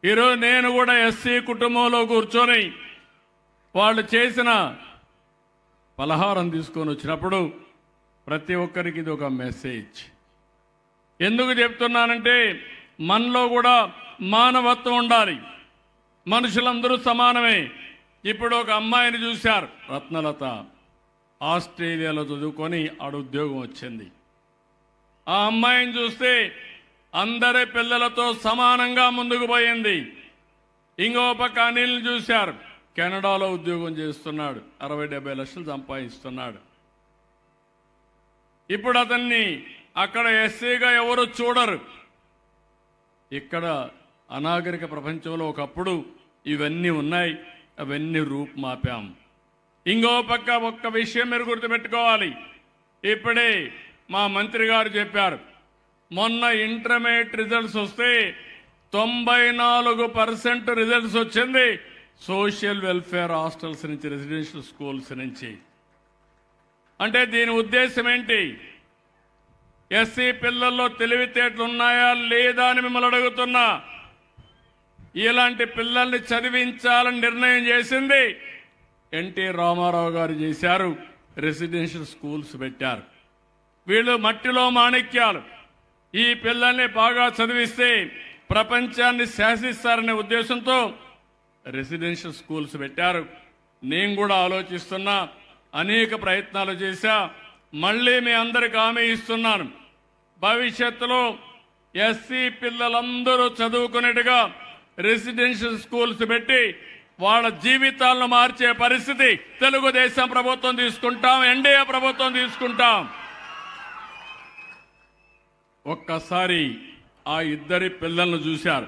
ఈరోజు నేను కూడా ఎస్సీ కుటుంబంలో కూర్చొని వాళ్ళు చేసిన పలహారం తీసుకొని వచ్చినప్పుడు ప్రతి ఒక్కరికి ఇది ఒక మెసేజ్. ఎందుకు చెప్తున్నానంటే మనలో కూడా మానవత్వం ఉండాలి. మనుషులందరూ సమానమే. ఇప్పుడు ఒక అమ్మాయిని చూశారు, రత్నలత, ఆస్ట్రేలియాలో చదువుకొని ఆడ ఉద్యోగం వచ్చింది. ఆ అమ్మాయిని చూస్తే అందరి పిల్లలతో సమానంగా ముందుకు పోయింది. ఇంకో పక్క అనిల్ని చూశారు, కెనడాలో ఉద్యోగం చేస్తున్నాడు, 60-70 లక్షలు సంపాదిస్తున్నాడు. ఇప్పుడు అతన్ని అక్కడ ఎస్సీగా ఎవరు చూడరు. ఇక్కడ అనాగరిక ప్రపంచంలో ఒకప్పుడు ఇవన్నీ ఉన్నాయి, అవన్నీ రూపుమాపాం. ఇంకో పక్క ఒక్క విషయం మీరు గుర్తుపెట్టుకోవాలి. ఇప్పుడే మా మంత్రి గారు చెప్పారు, మొన్న ఇంటర్మీడియట్ రిజల్ట్స్ వస్తే 94% రిజల్ట్స్ వచ్చింది సోషల్ వెల్ఫేర్ హాస్టల్స్ నుంచి, రెసిడెన్షియల్ స్కూల్స్ నుంచి. అంటే దీని ఉద్దేశం ఏంటి? ఎస్సీ పిల్లల్లో తెలివితేటలు ఉన్నాయా లేదా అని మిమ్మల్ని అడుగుతున్నా. ఇలాంటి పిల్లల్ని చదివించాలని నిర్ణయం చేసింది ఎన్టీ రామారావు గారు చేశారు. రెసిడెన్షియల్ స్కూల్స్ పెట్టారు. వీళ్ళు మట్టిలో మాణిక్యాలు. ఈ పిల్లల్ని బాగా చదివిస్తే ప్రపంచాన్ని శాసిస్తారనే ఉద్దేశంతో రెసిడెన్షియల్ స్కూల్స్ పెట్టారు. నేను కూడా ఆలోచిస్తున్నా, అనేక ప్రయత్నాలు చేశా. మళ్ళీ మీ అందరికి హామీ ఇస్తున్నాను, భవిష్యత్తులో ఎస్సీ పిల్లలందరూ చదువుకునేట్టుగా రెసిడెన్షియల్ స్కూల్స్ పెట్టి వాళ్ళ జీవితాలను మార్చే పరిస్థితి తెలుగుదేశం ప్రభుత్వం తీసుకుంటాం, ఎన్డీఏ ప్రభుత్వం తీసుకుంటాం. ఒక్కసారి ఆ ఇద్దరి పిల్లలను చూశారు.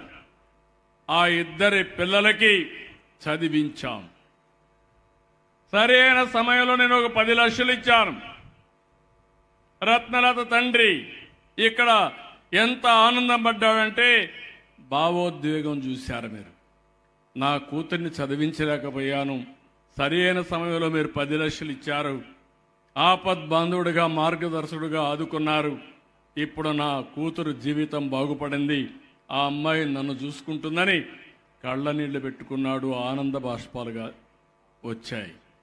ఆ ఇద్దరి పిల్లలకి చదివించాం. సరైన సమయంలో నేను ఒక 10 లక్షలు ఇచ్చాను. రత్నలత తండ్రి ఇక్కడ ఎంత ఆనందం పడ్డాడంటే భావోద్వేగం చూశారు మీరు. నా కూతుర్ని చదివించలేకపోయాను, సరైన సమయంలో మీరు 10 లక్షలు ఇచ్చారు, ఆపద్బాంధవుడిగా మార్గదర్శకుడిగా ఆదుకున్నారు. ఇప్పుడు నా కూతురు జీవితం బాగుపడింది, ఆ అమ్మాయి నన్ను చూసుకుంటుందని కళ్ళనీళ్లు పెట్టుకున్నాడు. ఆనంద బాష్పాలుగా వచ్చాయి.